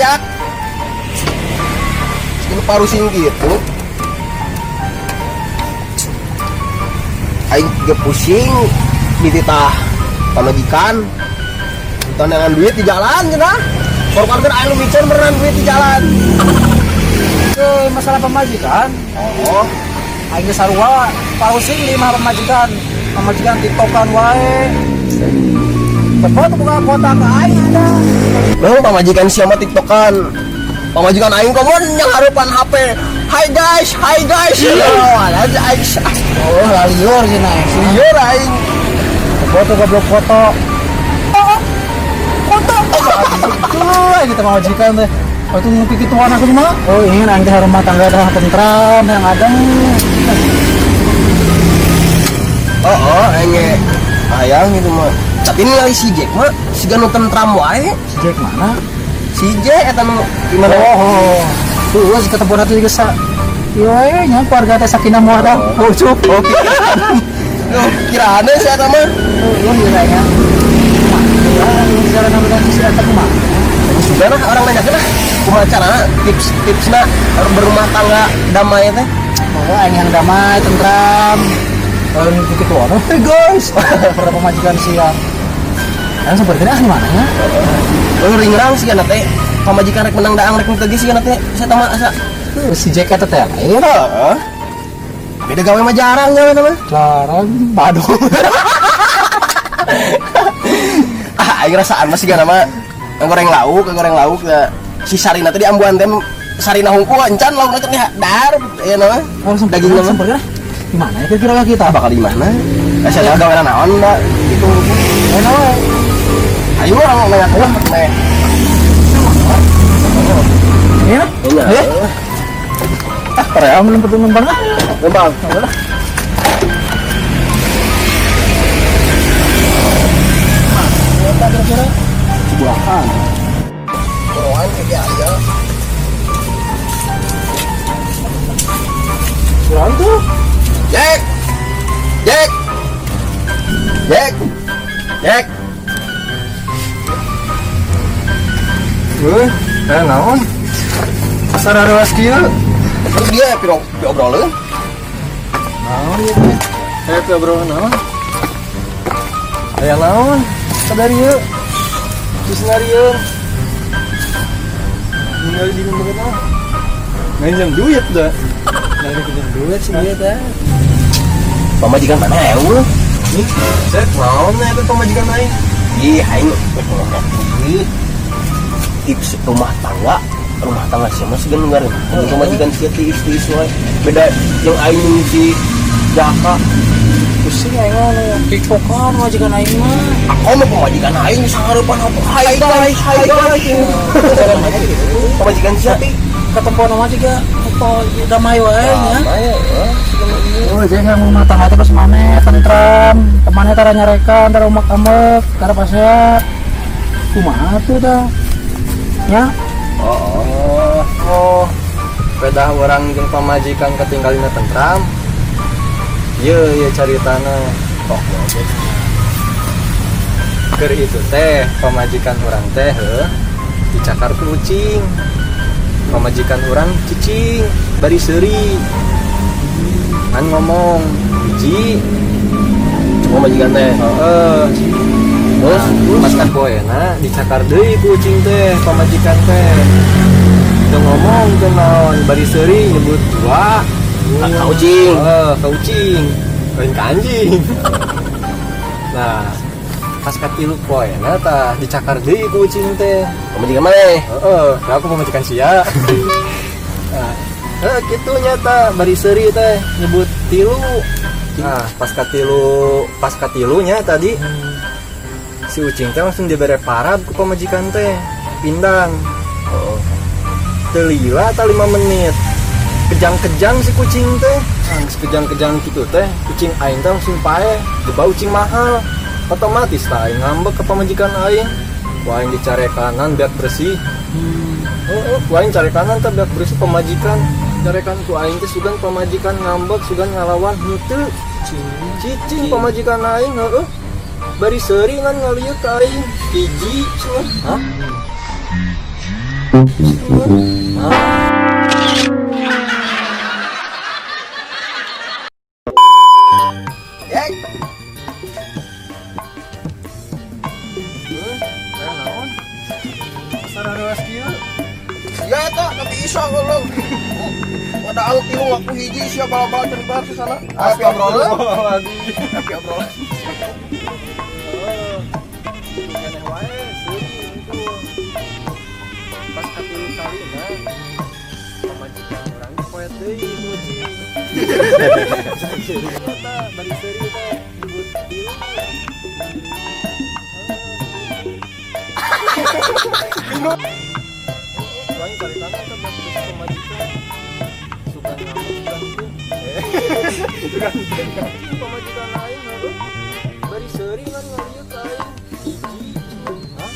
jak. Ini parusin gitu. Aing ge pusing dititah pamajikan. Tandangan duit di jalan cenah. Korban aing micen beneran duit di jalan. Masalah pemajikan. Oh, Aing ge sarua pausing di mah pemajikan. Pemajikan tiktokan wae. Betul buka kota ke aing ada. memang pamajikan siapa tiktokan. Pamajikan aing komon yang harapan HP. Hai guys. Oh, ada aing. Oh, liur cenah. Liur aing. Foto goblok foto. Tuh, kita majikan teh. Waktu mau pikir tuan aku mah. Oh, ini nanti rumah tangga dah tentram yang adem. Oh, enge ayang gitu mah. Tapi ini lagi si Jack mah, si ganu tentram wae. Si Jack mana? Si Jack eta nu gimana? Oh, tuh si ketemu nanti juga sa. Yo, nya keluarga teh sakinah muadah. Oh, cuk. Oh, kiraan sih eta mah. Oh, iya ya. Ya, cara namanya si eta kumaha? Sudah lah orang nanya lah. Kumaha carana tips-tipsna berumah tangga damai teh. Oh, aing yang damai, tentram. Kalau ini pikir tuan, hey guys, pernah pemajikan siang. Yang seperti ini mana ya? Oh, ringrang sih kan teh. Pamajikan rek menang daang rek teu sih kan teh. Saya tama asa. Si Jack eta teh lain. Heeh. Beda gawe mah jarang gawe mah. Larang baduh. Aing rasaan masih gana mah goreng lauk ya. Si Sarina tadi ambuan teh Sarina hungkul encan laukna teh dar ya nama. Langsung daging nama. Di mana ya kira-kira kita? Bakal di mana? Saya gawe naon da itu. Enak we. Ayo orang nanya lah teh. Iya? Iya. Korea belum numpang ah. Numpang. Kira-kira buahan. Buruan ke dia aja. Buahan tuh. Jack. Naon? Sararewas kieu. Terus dia diobrolin. Naon ieu teh? Saya ngobrol naon? Aya naon? Sadari ieu. Sisnarieun. Ninggal di mana mah? Nginjem duit dah. Nari pinjam duit sih dia dah. Pamajikan mana ya lu? Nih, saya naon eta pamajikan aing. Ih, aing tips rumah tangga sih masih kan enggak pemajikan si tips wae. Beda yang aing si Jaka. Pusing aing anu tiktokan majikan aing mah. Aku mah pemajikan aing sangarepan apa? Hai guys. Pemajikan siapa? Ketemu nama juga apa damai wae nya. Oh, Jangan rumah tangga terus mana tentram, kemana tara nyarekan, tara umak-umak, tara pasea. Kumaha tuh dah. Ya. Oh, beda orang jeung pamajikan ketinggalina tentram. Ieu caritana kok keur itu teh pamajikan urang teh dicakar ku ucing. Pamajikan urang cicing bari seuri. Kan ngomong hiji pemajikan teh. Terus pas kan poena dicakar deui ku ucing teh pamajikan teh. Teu ngomong teh naon bari seuri nyebut dua. Kaucing. Kaucing. Lain ka anjing. Nah, pas katilu poena tah dicakar deui ku ucing teh. Pemajikan mana? Aku pamajikan sia. Nah, kitu nyata bari seuri teh nyebut tilu. Nah, pas katilunya tadi si ucing teh langsung dibere parab ku pamajikan teh pindang. Telila ta 5 menit kejang-kejang si kucing teh. Sekejang-kejang gitu teh kucing aing teh langsung pae dibau ucing mahal. Otomatis tah aing ngambek ke pamajikan aing. Ku aing dicare kanan biar bersih. Ku aing cari kanan teh biar bersih pamajikan. Carekan ku aing teh sugan pamajikan ngambek sugan ngalawan henteu. Cicing pamajikan aing bari seuri ngan ngalieu ka aing hiji. Hah? Yek, naon? Sararewas kieu. ya eta tapi bisa kalau padahal tilu aku hiji siapa bala-bala can bar ke sana. Api obrolan. Api obrolan. Keneh wae seuing itu. Pas katilu kali pamajikan urang poet deui itu cing. Eta bari seuri teh nyebut tilu. Lain kali tanah kan masih bisa pemajikan suka ngamuk gantung gantung pemajikan lain apa bari seuring kan ngaliut lain hah